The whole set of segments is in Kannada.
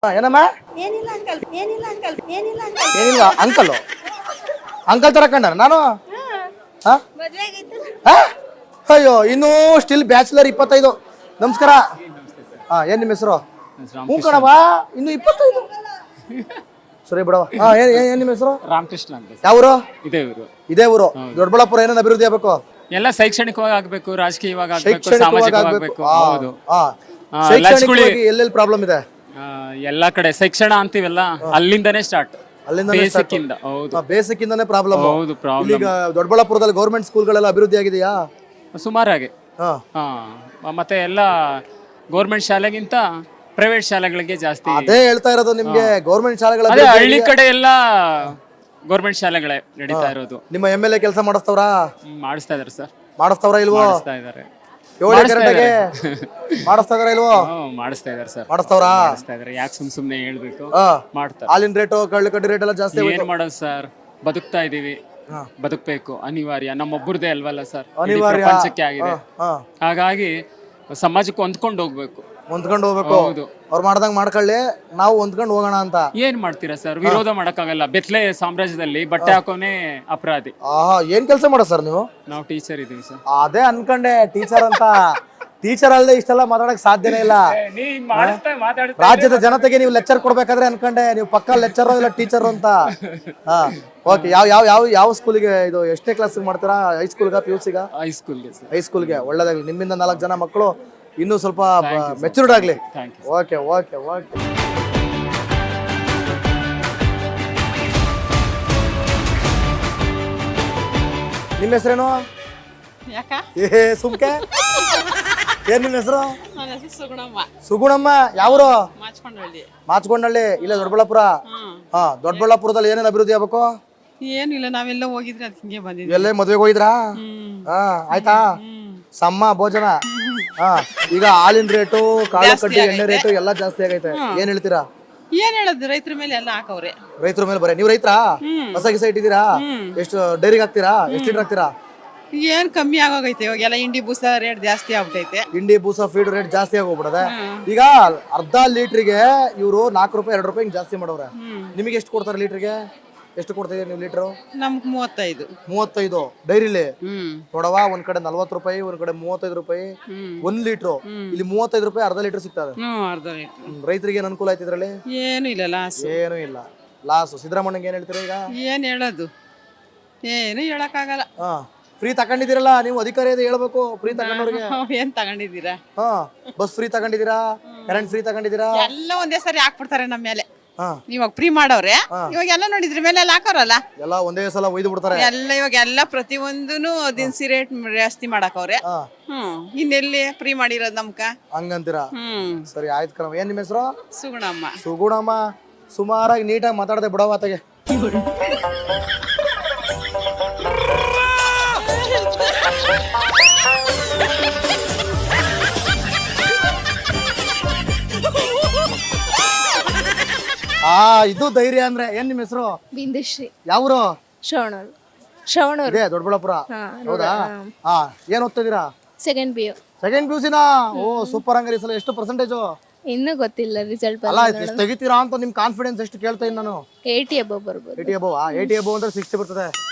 ಏನಮ್ಮ ಏನಿಲ್ಲ ಅಂಕಲ್ ಏನಿಲ್ಲ ಅಂಕಲ್ ಏನಿಲ್ಲ ಅಂಕಲ್ ಏನಿಲ್ಲ ಅಂಕಲ್ ಅಂಕಲ್ ತರ ಕಂಡ ನಾನು ಮದುವೆ ಆಗೈತೆ ಅಯ್ಯೋ ಇನ್ನೂ ಸ್ಟಿಲ್ ಬ್ಯಾಚುಲರ್ 25 ನಮಸ್ಕಾರ ಏನ್ ನಿಮ್ಮ ಹೆಸರು ಹ್ಞೂ ಕಣವ ಇನ್ನು 25 ಸರಿ ಬಿಡವ ಏನ್ ನಿಮ್ಮ ಹೆಸರು ರಾಮಕೃಷ್ಣ ಅಂತ ಯಾವ ಊರು ಇದೇ ಊರು ದೊಡ್ಡಬಳ್ಳಾಪುರ ಏನೇನು ಅಭಿವೃದ್ಧಿ ಆಗಬೇಕು ಎಲ್ಲ ಶೈಕ್ಷಣಿಕವಾಗಿ ಆಗ್ಬೇಕು ರಾಜಕೀಯವಾಗಿ ಆಗ್ಬೇಕು ಶೈಕ್ಷಣಿಕವಾಗಿ ಸಾಮಾಜಿಕವಾಗಬೇಕು ಆಗ್ಬೇಕು ಹೌದು ಶೈಕ್ಷಣಿಕವಾಗಿ ಎಲ್ಲೆಲ್ಲಿ ಪ್ರಾಬ್ಲಮ್ ಇದೆ ಎಲ್ಲಾ ಕಡೆ ಶಿಕ್ಷಣ ಅಂತೀವಲ್ಲ ಅಲ್ಲಿಂದಾನೇ ಸ್ಟಾರ್ಟ್ ಅಲ್ಲಿಂದ ಬೇಸಿಕ್ ಇಂದ ಹೌದು ಬೇಸಿಕ್ ಇಂದಾನೆ ಪ್ರಾಬ್ಲಮ್ ಹೌದು ಪ್ರಾಬ್ಲಮ್ ಈಗ ದೊಡ್ಡಬಳ್ಳಾಪುರದಲ್ಲಿ ಗೌರ್ಮೆಂಟ್ ಸ್ಕೂಲ್ಗಳೆಲ್ಲ ಅಭಿವೃದ್ಧಿ ಆಗಿದೆಯಾ ಸುಮಾರಾಗಿ ಹಾ ಮತ್ತೆ ಎಲ್ಲ ಗೌರ್ಮೆಂಟ್ ಶಾಲೆಗಿಂತ ಪ್ರೈವೇಟ್ ಶಾಲೆಗಳಿಗೆ ಜಾಸ್ತಿ ಅದೇ ಹೇಳ್ತಾ ಇರೋದು ನಿಮ್ಗೆ ಗೌರ್ಮೆಂಟ್ ಶಾಲೆಗಳ ಅದೇ ಹಳ್ಳಿ ಕಡೆ ಎಲ್ಲ ಗೌರ್ಮೆಂಟ್ ಶಾಲೆಗಳೇ ನಡೀತಾ ಇರೋದು ನಿಮ್ಮ MLA ಕೆಲಸ ಮಾಡಿಸ್ತವ್ರಾ ಮಾಡಿಸ್ತಾ ಇದಾರೆ ಸರ್ ಮಾಡಿಸ್ತವ್ರಾ ಇಲ್ವೋ ಮಾಡಿಸ್ತಾ ಇದಾರೆ 7 ಗಂಟೆಗೆ ಮಾಡಿಸ್ತಾ ಇದಾರ ಇಲ್ವೋ ಮಾಡಿಸ್ತಾ ಇದಾರೆ ಸರ್ ಮಾಡಿಸ್ತವ್ರಾ ಮಾಡಿಸ್ತಾ ಇದಾರೆ ಯಾಕೆ ಸುಮ್ನೆ ಹೇಳ್ಬೇಕು ಮಾಡ್ತಾರೆ ಹಾಲಿನ ರೇಟು ಕಳ್ಳು ಕಡ್ಡಿ ರೇಟ್ ಎಲ್ಲ ಜಾಸ್ತಿ ಏನ್ ಮಾಡೋದು ಸರ್ ಬದುಕ್ತಾ ಇದೀವಿ ಬದುಕ್ಬೇಕು ಅನಿವಾರ್ಯ ನಮ್ಮೊಬ್ಬರದೇ ಅಲ್ವಲ್ಲ ಸರ್ ಅನಿವಾರ್ಯ. ಪ್ರಪಂಚಕ್ಕೆ ಆಗಿದೆ ಹಾ ಹಾಗಾಗಿ ಸಮಾಜಕ್ಕೆ ಹೊಂದ್ಕೊಂಡು ಹೋಗ್ಬೇಕು ಹೊಂದ್ಕೊಂಡು ಹೋಗ್ಬೇಕು ಹೌದು. ಅವ್ರು ಮಾಡ್ದಂಗ್ ಮಾಡ್ಕೊಳ್ಳಿ ನಾವು ಹೊಂದ್ಕೊಂಡು ಹೋಗೋಣ ಅಂತ ಏನ್ ಮಾಡ್ತೀರಾ ಸರ್ ವಿರೋಧ ಮಾಡಕ್ಕಾಗಲ್ಲ ಬೆತ್ಲೆ ಸಾಮ್ರಾಜ್ಯದಲ್ಲಿ ಬಟ್ಟೆ ಹಾಕೋನೆ ಅಪರಾಧಿ ಏನ್ ಕೆಲಸ ಮಾಡೋ ಸರ್ ನೀವು ನಾವು ಟೀಚರ್ ಇದೀವಿ ಸರ್ ಅದೇ ಅನ್ಕಂಡೆ ಟೀಚರ್ ಅಂತ ಟೀಚರ್ ಅಲ್ಲದೆ ಇಷ್ಟೆಲ್ಲ ಮಾತಾಡಕ್ ಸಾಧ್ಯನೇ ಇಲ್ಲ ರಾಜ್ಯದ ಜನತೆಗೆ ನೀವು ಲೆಕ್ಚರ್ ಕೊಡ್ಬೇಕಾದ್ರೆ ಅನ್ಕಂಡೆ ನೀವು ಪಕ್ಕ ಲೆಕ್ಚರ್ ಇಲ್ಲ ಟೀಚರ್ ಅಂತ ಓಕೆ ಯಾವ ಯಾವ ಯಾವ ಯಾವ ಸ್ಕೂಲಿಗೆ ಇದು ಎಷ್ಟೇ ಕ್ಲಾಸ್ ಮಾಡ್ತೀರಾ ಹೈಸ್ಕೂಲ್ಗ PUC ಹೈಸ್ಕೂಲ್ಗೆ ಸರ್ ಹೈಸ್ಕೂಲ್ಗೆ ಒಳ್ಳೇದಾಗ್ಲಿ ನಿಮ್ಮಿಂದ 4 ಜನ ಮಕ್ಕಳು ಇನ್ನೂ ಸ್ವಲ್ಪ ಮೆಚೂರ್ಡ್ ಆಗ್ಲಿ thank you okay okay okay ನಿಮ್ಮ ಹೆಸರೇನು ಯಾಕ ಸುಮ್ಕೆ ಏನ್ ನಿಮ್ಮ ಹೆಸರು ನನ್ನ ಹೆಸರು ಸುಗುಣಮ್ಮ ಸುಗುಣಮ್ಮ ಯಾವ್ರು ಮಾಚ್ಕೊಂಡಳ್ಳಿ ಮಾಚಗೊಂಡಳ್ಳಿ ಇಲ್ಲ ದೊಡ್ಡಬಳ್ಳಾಪುರ ದೊಡ್ಡಬಳ್ಳಾಪುರದಲ್ಲಿ ಏನೇನು ಅಭಿವೃದ್ಧಿ ಆಗ್ಬೇಕು ಏನಿಲ್ಲ ನಾವೆಲ್ಲ ಹೋಗಿದ್ರೆ ಅದಕ್ಕೆ ಹಿಂಗೆ ಬಂದಿದ್ವಿ ಎಲ್ಲೇ ಮದ್ವೆಗೆ ಹೋಗಿದ್ರಾ ಆಯ್ತಾ ಸಮ್ಮ ಭೋಜನ ಈಗ ಹಾಲಿನ ರೇಟು ಕಾಳು ಕಡ್ಡಿ ಎಣ್ಣೆ ರೇಟು ಎಲ್ಲ ಜಾಸ್ತಿ ಆಗೈತೆ ಏನ್ ಹೇಳ್ತೀರಾ ಏನ್ ಹೇಳೋದು ರೈತರ ಮೇಲೆ ಎಲ್ಲ ಹಾಕವ್ರೆ ರೈತರ ಮೇಲೆ ಬರೀ ನೀವು ರೈತರಾ ಹೊಸ ಗಿಸ ಇಟ್ಟಿದ್ದೀರಾ ಎಷ್ಟು ಡೈರಿಗೆ ಹಾಕ್ತೀರಾ ಎಷ್ಟು ಲೀಟರ್ ಹಾಕ್ತೀರಾ ಏನ್ ಕಮ್ಮಿ ಆಗೋಗೈತೆ ಇವಾಗೆಲ್ಲ ಇಂಡಿ ಬೂಸ ರೇಟ್ ಜಾಸ್ತಿ ಆಗ್ಬಿಟ್ಟೈತೆ ಹಿಂಡಿ ಬೂಸ ಫೀಡ್ ರೇಟ್ ಜಾಸ್ತಿ ಆಗೋಗ್ಬಿಡದೆ ಈಗ ಅರ್ಧ ಲೀಟ್ರಿಗೆ ಇವರು 4 ರೂಪಾಯಿ 2 ರೂಪಾಯಿ ಜಾಸ್ತಿ ಮಾಡವ್ರೆ ನಿಮಗೆ ಎಷ್ಟು ಕೊಡ್ತಾರೆ ಲೀಟ್ರಿಗೆ ಎಷ್ಟು ಕೊಡ್ತಾ ನೀವು ಲೀಟ್ರು ನಮ್ಗ್ 35 ಡೈರಿಲಿ ನೋಡವ ಒಂದ್ ಕಡೆ 40 ರೂಪಾಯಿ ಒಂದ್ ಕಡೆ 35 ರೂಪಾಯಿ 1 ಲೀಟ್ರು ಇಲ್ಲಿ 35 ರೂಪಾಯಿ ಅರ್ಧ ಲೀಟರ್ ಸಿಗ್ತದೆ ಅರ್ಧ ಲೀಟ್ರ್ ರೈತರಿಗೆ ಏನ್ ಅನುಕೂಲ ಆಯ್ತು ಇದ್ರಲ್ಲಿ ಏನು ಇಲ್ಲ ಲಾಸ್ ಏನು ಇಲ್ಲ ಲಾಸ್ ಸಿದ್ದರಾಮಣ್ಣಗೆ ಏನ್ ಹೇಳ್ತೀರಾ ಈಗ ಏನ್ ಹೇಳೋದು ಏನು ಹೇಳಕ್ಕಾಗಲ್ಲ ಫ್ರೀ ತಗೊಂಡಿದ್ದೀರಲ್ಲ ನೀವು ಅಧಿಕಾರಿ ಹೇಳ್ಬೇಕು ಫ್ರೀ ತಗೊಂಡವ್ರಿಗೆ ಏನ್ ತಗೊಂಡಿದ್ದೀರಾ ಬಸ್ ಫ್ರೀ ತಗೊಂಡಿದ್ದೀರಾ ಕರೆಂಟ್ ಫ್ರೀ ತಗೊಂಡಿದ್ದೀರಾ ಎಲ್ಲ ಒಂದೇ ಸರಿ ಹಾಕ್ಬಿಡ್ತಾರೆ ನಮ್ಮ ಮೇಲೆ ಇವಾಗ ಫ್ರೀ ಮಾಡವ್ರೆ ಇವಾಗ ಎಲ್ಲ ನೋಡಿದ್ರ ಮೇಲೆ ಎಲ್ಲ ಹಾಕೋರಲ್ಲ ಎಲ್ಲ ಒಂದೇ ಸಲ ಒಯ್ದು ಬಿಡ್ತಾರೆ ಎಲ್ಲ ಇವಾಗ ಎಲ್ಲ ಪ್ರತಿಯೊಂದನು ದಿನಸಿ ರೇಟ್ ಜಾಸ್ತಿ ಮಾಡಕವ್ರೆ ಇನ್ನೆಲ್ಲಿ ಫ್ರೀ ಮಾಡಿರೋದು ನಮ್ಕ ಹಂಗಂತೀರಾ ಸರಿ ಆಯ್ತು ಕಣವ ಏನ್ ನಿಮ್ಮ ಹೆಸರು ಸುಗುಣಮ್ಮ ಸುಗುಣಮ್ಮ ಸುಮಾರಾಗಿ ನೀಟಾಗಿ ಮಾತಾಡದೆ ಬಿಡವ ಆತಗೆ ಇದು ಧೈರ್ಯ ಅಂದ್ರೆ ಏನ್ ನಿಮ್ಮ ಹೆಸರು ಬಿಂದುಶ್ರೀ ಯಾವ್ರು ಶ್ರವಣೂರು ಇದೆ ದೊಡ್ಡಬಳ್ಳಾಪುರ ಹೌದಾ ಏನ್ ಓದ್ತಿದ್ದೀರಾ ಸೆಕೆಂಡ್ PU ಸೆಕೆಂಡ್ PUC ಓ ಸೂಪರ್ ಹಂಗಾರೆ ಈ ಸಲ ಎಷ್ಟು ಪರ್ಸೆಂಟೇಜು ಇನ್ನೂ ಗೊತ್ತಿಲ್ಲ ರಿಸಲ್ಟ್ ಅಲ್ಲ ಎಷ್ಟು ತೆಗಿತೀರಾ ಅಂತ ನಿಮ್ ಕಾನ್ಫಿಡೆನ್ಸ್ ಎಷ್ಟು ಕೇಳ್ತಾ ಇದ್ದೀನಿ ನಾನು 80 ಅಬವ್ ಬರ್ಬೋದು 80 ಅಬವ್ 80 ಅಬವ್ ಅಂದ್ರೆ 60 ಬರ್ತದೆ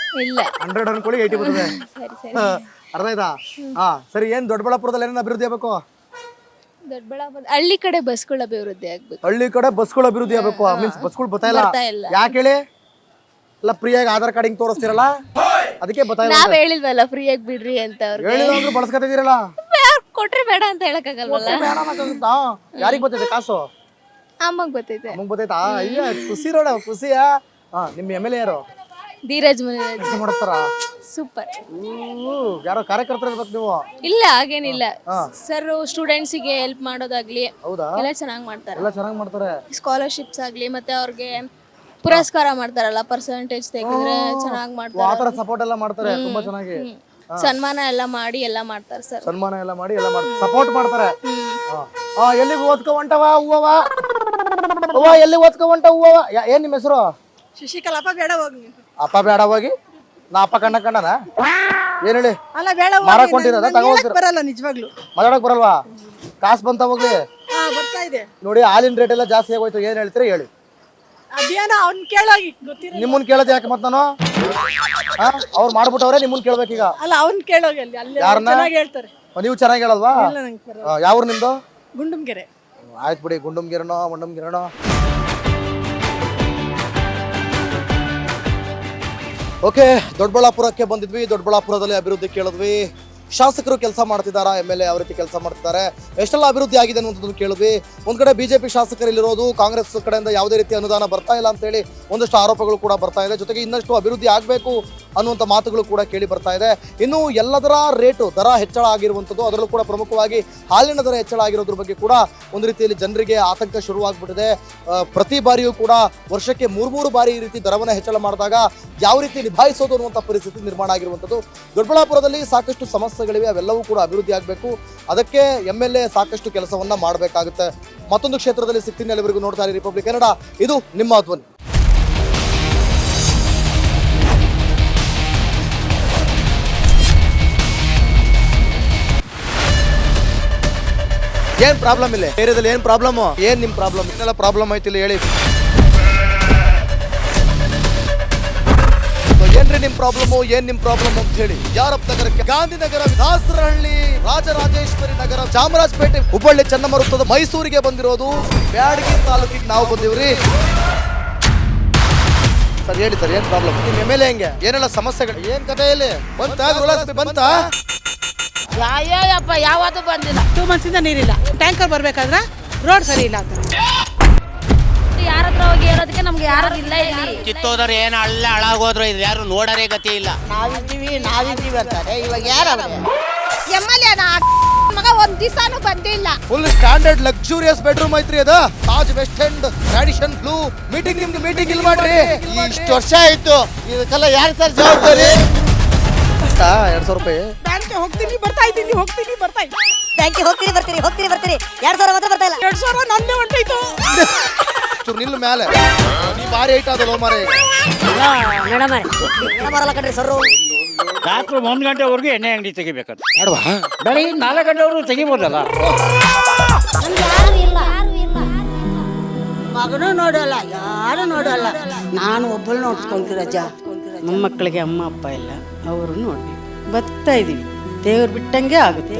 ಇಲ್ಲ 100 ಅನ್ಕೊಳ್ಳಿ 80 ಬರ್ತದೆ ಸರಿ ಅರ್ಥ ಆಯ್ತಾ ಸರಿ ಏನ್ ದೊಡ್ಡಬಳ್ಳಾಪುರದಲ್ಲಿ ಏನೇನು ಅಭಿವೃದ್ಧಿ ಆಗ್ಬೇಕು ದೊಡ್ಡಬಳ್ಳಾಪುರ ಹಳ್ಳಿ ಕಡೆ ಬಸ್ಗಳು ಅಭಿವೃದ್ಧಿ ಆಗ್ಬೇಕು ಹಳ್ಳಿ ಕಡೆ ಬಸ್ಗಳು ಅಭಿವೃದ್ಧಿ ಆಗ್ಬೇಕು ಮೀನ್ಸ್ ಬಸ್ಗಳು ಬರ್ತಾ ಇಲ್ಲ ಯಾಕೆ ಹೇಳಿ ಎಲ್ಲ ಫ್ರೀಯಾಗಿ ಆಧಾರ್ ಕಾರ್ಡ್ ಹಿಂಗ್ ತೋರಿಸ್ತಿರಲ್ಲ ಅದಕ್ಕೆ ಬರ್ತಾ ಇಲ್ಲ ನಾವ್ ಹೇಳಿಲ್ವಲ್ಲ ಫ್ರೀ ಆಗಿ ಬಿಡ್ರಿ ಅಂತ ಅವ್ರಿಗೆ ಹೇಳಿಲ್ಲ ಅಂದ್ರೆ ಬಳಸ್ಕೊತಿದ್ದೀರಲ್ಲ ಕೊಟ್ರೆ ಬೇಡ ಅಂತ ಹೇಳಕ್ಕಾಗಲ್ವಲ್ಲ ಯಾರಿಗ್ ಬರ್ತೈತೆ ಕಾಸು ಅಮ್ಮಗ್ ಗೊತ್ತೈತೆ ನಮಗ್ ಬರ್ತೈತಾ ಅಯ್ಯ ಖುಷಿ ನೋಡ ಖುಷಿಯಾ ನಿಮ್ MLA ಯಾರು ಧೀರಜ್ ಮುನಿರಾಜ್ ಕೆಲಸ ಮಾಡ್ತಾರ ಸೂಪರ್ ಯಾರೋ ಕಾರ್ಯಕರ್ತರು ಇರ್ಬೇಕು ನೀವು ಇಲ್ಲ ಹಾಗೇನಿಲ್ಲ ಸರ್ ಸ್ಟೂಡೆಂಟ್ಸಿಗೆ ಹೆಲ್ಪ್ ಮಾಡೋದಾಗ್ಲಿ ಹೌದಾ ಎಲ್ಲ ಚೆನ್ನಾಗಿ ಮಾಡ್ತಾರೆ ಎಲ್ಲ ಚೆನ್ನಾಗಿ ಮಾಡ್ತಾರೆ ಸ್ಕಾಲರ್ಶಿಪ್ಸ್ ಆಗ್ಲಿ ಮತ್ತೆ ಅವ್ರಿಗೆ ಪುರಸ್ಕಾರ ಮಾಡ್ತಾರಲ್ಲ ಪರ್ಸೆಂಟೇಜ್ ತೆಗೆದ್ರೆ ಚೆನ್ನಾಗಿ ಮಾಡ್ತಾರೆ ಆತರ ಸಪೋರ್ಟ್ ಎಲ್ಲ ಮಾಡ್ತಾರೆ ತುಂಬಾ ಚೆನ್ನಾಗಿ ಸನ್ಮಾನ ಎಲ್ಲ ಮಾಡಿ ಎಲ್ಲ ಮಾಡ್ತಾರೆ ಸರ್ ಸನ್ಮಾನ ಎಲ್ಲ ಮಾಡಿ ಎಲ್ಲ ಮಾಡ್ತಾರೆ ಸಪೋರ್ಟ್ ಮಾಡ್ತಾರೆ ಎಲ್ಲಿಗೆ ಓದ್ಕೊ ಹೊಂಟವ ಹೂವವ ಎಲ್ಲಿ ಓದ್ಕೊ ಹೊಂಟ ಹೂವವ ಏನ್ ನಿಮ್ಮ ಹೆಸರು ಶಶಿಕಲಪ್ಪ ಬೇಡ ಹೋಗಿ ಅಪ್ಪ ಬೇಡ ಹೋಗಿ ನಾ ಅಪ್ಪ ಕಂಡನ ಏನ್ ಹೇಳಿ ಅಲ್ಲ ಬೇಡ ಮಾರಕ್ ಹೊಂಟಿರೋದ ತಗೋತೀರ ಬರಲ್ಲ ನಿಜವಾಗ್ಲು ಮಾತಾಡಕ್ ಬರಲ್ವಾ ಕಾಸು ಬಂತ ಹೋಗ್ಲಿ ಬರ್ತಾ ಇದೆ ನೋಡಿ ಹಾಲಿನ ರೇಟ್ ಎಲ್ಲ ಜಾಸ್ತಿ ಆಗೋಯ್ತು, ಏನ್ ಹೇಳ್ತೀರಿ ಹೇಳಿ. ಅದೇನೋ ಅವ್ನ್ ಕೇಳೋಗಿ ಗೊತ್ತಿರ ನಿಮ್ಮನ್ ಕೇಳೋದು ಯಾಕೆ ಮತ್ ನಾನು ಅವ್ರು ಮಾಡ್ಬಿಟ್ಟವ್ರೆ, ನಿಮ್ಮನ್ ಕೇಳ್ಬೇಕೀಗ. ಅಲ್ಲ ಅವ್ನ್ ಕೇಳೋಗಿ ಅಲ್ಲಿ ಯಾರನ್ನ? ಚೆನ್ನಾಗಿ ಹೇಳ್ತಾರೆ. ನೀವು ಚೆನ್ನಾಗಿ ಹೇಳಲ್ವಾ? ಇಲ್ಲ ನಂಗೆ ಬರಲ್ಲ. ಯಾವ್ರು ನಿಮ್ದು? ಗುಂಡುಮ್ಗೆರೆ. ಆಯ್ತು ಬಿಡಿ, ಗುಂಡುಮ್ಗಿರಣೋ ಮಂಡಮ್ಗಿರಣೋ. ಓಕೆ, ದೊಡ್ಡಬಳ್ಳಾಪುರಕ್ಕೆ ಬಂದಿದ್ವಿ. ದೊಡ್ಡಬಳ್ಳಾಪುರದಲ್ಲಿ ಅಭಿವೃದ್ಧಿ ಕೇಳಿದ್ವಿ. ಶಾಸಕರು ಕೆಲಸ ಮಾಡ್ತಿದ್ದಾರಾ, MLA ಯಾವ ರೀತಿ ಕೆಲಸ ಮಾಡ್ತಿದ್ದಾರೆ, ಎಷ್ಟೆಲ್ಲ ಅಭಿವೃದ್ಧಿ ಆಗಿದೆ ಅನ್ನೋದನ್ನು ಕೇಳಿದ್ವಿ. ಒಂದ್ ಕಡೆ ಬಿಜೆಪಿ ಶಾಸಕರಿಲ್ಲಿರೋದು, ಕಾಂಗ್ರೆಸ್ ಕಡೆಯಿಂದ ಯಾವುದೇ ರೀತಿ ಅನುದಾನ ಬರ್ತಾ ಇಲ್ಲ ಅಂತೇಳಿ ಒಂದಷ್ಟು ಆರೋಪಗಳು ಕೂಡ ಬರ್ತಾ ಇದೆ. ಜೊತೆಗೆ ಇನ್ನಷ್ಟು ಅಭಿವೃದ್ಧಿ ಆಗಬೇಕು ಅನ್ನುವಂಥ ಮಾತುಗಳು ಕೂಡ ಕೇಳಿ ಬರ್ತಾ ಇದೆ. ಇನ್ನು ಎಲ್ಲದರ ರೇಟು ದರ ಹೆಚ್ಚಳ ಆಗಿರುವಂಥದ್ದು, ಅದರಲ್ಲೂ ಕೂಡ ಪ್ರಮುಖವಾಗಿ ಹಾಲಿನ ದರ ಹೆಚ್ಚಳ ಆಗಿರೋದ್ರ ಬಗ್ಗೆ ಕೂಡ ಒಂದು ರೀತಿಯಲ್ಲಿ ಜನರಿಗೆ ಆತಂಕ ಶುರುವಾಗ್ಬಿಟ್ಟಿದೆ. ಪ್ರತಿ ಬಾರಿಯೂ ಕೂಡ ವರ್ಷಕ್ಕೆ 3 ಬಾರಿ ಈ ರೀತಿ ದರವನ್ನು ಹೆಚ್ಚಳ ಮಾಡಿದಾಗ ಯಾವ ರೀತಿ ನಿಭಾಯಿಸೋದು ಅನ್ನುವಂಥ ಪರಿಸ್ಥಿತಿ ನಿರ್ಮಾಣ ಆಗಿರುವಂಥದ್ದು. ದೊಡ್ಡಬಳ್ಳಾಪುರದಲ್ಲಿ ಸಾಕಷ್ಟು ಸಮಸ್ಯೆಗಳಿವೆ, ಅವೆಲ್ಲವೂ ಕೂಡ ಅಭಿವೃದ್ಧಿ ಆಗಬೇಕು. ಅದಕ್ಕೆ MLA ಸಾಕಷ್ಟು ಕೆಲಸವನ್ನ ಮಾಡಬೇಕಾಗುತ್ತೆ. ಮತ್ತೊಂದು ಕ್ಷೇತ್ರದಲ್ಲಿ ಸಿಗ್ತೀನಿ. ಎಲ್ಲರಿಗೂ ನೋಡ್ತಾ ಇರಿ ರಿಪಬ್ಲಿಕ್ ಕನ್ನಡ, ಇದು ನಿಮ್ಮ ಧ್ವನಿ. ಏನ್ ಪ್ರಾಬ್ಲಮ್ ಇಲ್ಲ ಏರಿಯಾದಲ್ಲಿ? ಏನ್ ಪ್ರಾಬ್ಲಮ್? ಏನ್ ನಿಮ್ ಪ್ರಾಬ್ಲಮ್? ಇನ್ನೆಲ್ಲ ಪ್ರಾಬ್ಲಮ್ ಐತಿಲ್ಲ ಹೇಳಿ. ಏನ್ರಿ ನಿಮ್ ಪ್ರಾಬ್ಲಮ್? ಏನ್ ನಿಮ್ ಪ್ರಾಬ್ಲಮ್ ಅಂತ ಹೇಳಿ. ಯಾರಪ್ಪ ನಗರಕ್ಕೆ? ಗಾಂಧಿನಗರ, ದಾಸರಹಳ್ಳಿ, ರಾಜರಾಜೇಶ್ವರಿ ನಗರ, ಚಾಮರಾಜಪೇಟೆ, ಹುಬ್ಬಳ್ಳಿ, ಚೆನ್ನಮ್ಮ ವೃತ್ತದ ಮೈಸೂರಿಗೆ ಬಂದಿರೋದು. ಬ್ಯಾಡಗಿ ತಾಲೂಕಿಗೆ ನಾವು ಬಂದಿವ್ರಿ. ಸರ್ ಹೇಳಿ ಸರ್, ಏನ್ ಪ್ರಾಬ್ಲಮ್? ನಿಮ್ MLA ಹೆಂಗೆ? ಏನೆಲ್ಲ ಸಮಸ್ಯೆಗಳು? ಏನ್ ಕಥೆ ಇಲ್ಲಿ ಬಂತ? ಅಯ್ಯಪ್ಪ ಯಾವತ್ತೂ ಬಂದಿಲ್ಲ. 2 months ಇಂದ ನೀರಿಲ್ಲ. ಟ್ಯಾಂಕರ್ ಬರ್ಬೇಕಾದ್ರೆ ರೋಡ್ ಸರಿ ಇಲ್ಲ ಅಂತ. ಯಾರ ಹತ್ರ ಹೋಗಿ ಹೇಳೋದಕ್ಕೆ ನಮ್ಗೆ ಯಾರು ಇಲ್ಲ ಇಲ್ಲಿ. ಕಿತ್ತೋದ್ರೆ ಏನು ಅಲ್ಲ ಹಾಳಾಗೋದ್ರು ಇದು ಯಾರು ನೋಡರೇ ಗತಿ ಇಲ್ಲ. ನಾವಿದ್ದೀವಿ ಅಂತಾರೆ. ಇವಾಗ ಯಾರು MLA ಮಗ ಒಂದ್ ದಿವಸನೂ ಬಂದಿಲ್ಲ. ಫುಲ್ ಸ್ಟ್ಯಾಂಡರ್ಡ್ ಲಕ್ಸುರಿಯಸ್ ಬೆಡ್ರೂಮ್ ಐತ್ರಿ ಅದ. Taj west end tradition blue. Meeting ನಿಮ್ದು ಮೀಟಿಂಗ್ ಇಲ್ಲಿ ಮಾಡ್ರಿ. ಇಷ್ಟು ವರ್ಷ ಆಯ್ತು, ಇದಕ್ಕೆಲ್ಲ ಯಾರು ಸರ್ ಜವಾಬ್ದಾರಿ? 200 ರೂಪಾಯಿ. ಬ್ಯಾಂಕ್ಗೆ ಹೋಗ್ತೀನಿ ಬರ್ತಾ ಇದ್ದೀನಿ, ಹೋಗ್ತೀನಿ ಬರ್ತಾ ಇದ್ದೀನಿ. ಬ್ಯಾಂಕಿಗೆ ಹೋಗ್ತೀರಿ ಬರ್ತೀರಿ 2000 ಮಾತ್ರ ಬರ್ತಾ ಇಲ್ಲ. 2,000 ನಂದೇ ಹೊಂಟೋಯ್ತು. ನಿಲ್ಲು ಮೇಲೆ ನೀ ಬಾರಿ ಐಟ್ ಅದಲ್ಲ ಮಾರೇ. ಮೇಡಮ್ ಬರಲ್ಲ ಕಣ್ರಿ ಸರ್. ರಾತ್ರಿ 1 ಗಂಟೆವರೆಗೂ ಎಣ್ಣೆ ಅಂಗಡಿ ತೆಗಿಬೇಕಂತ. ಬೆಳಿಗ್ಗೆ 4 ಗಂಟೆವರೆಗೂ ತೆಗಿಬೋದಲ್ಲ. ಮಗನೂ ನೋಡಲ್ಲ, ಯಾರು ನೋಡಲ್ಲ. ನಾನು ಒಬ್ಬಳು ನೋಡ್ಕೊಂತೀರಜ್ಜ. ಮೊಮ್ಮಕ್ಕಳಿಗೆ ಅಮ್ಮ ಅಪ್ಪ ಇಲ್ಲ, ಅವರು ನೋಡ್ಬೇಕು. ಬದುಕ್ತಾ ಇದೀವಿ. ದೇವ್ರು ಬಿಟ್ಟಂಗೆ ಆಗುತ್ತೆ.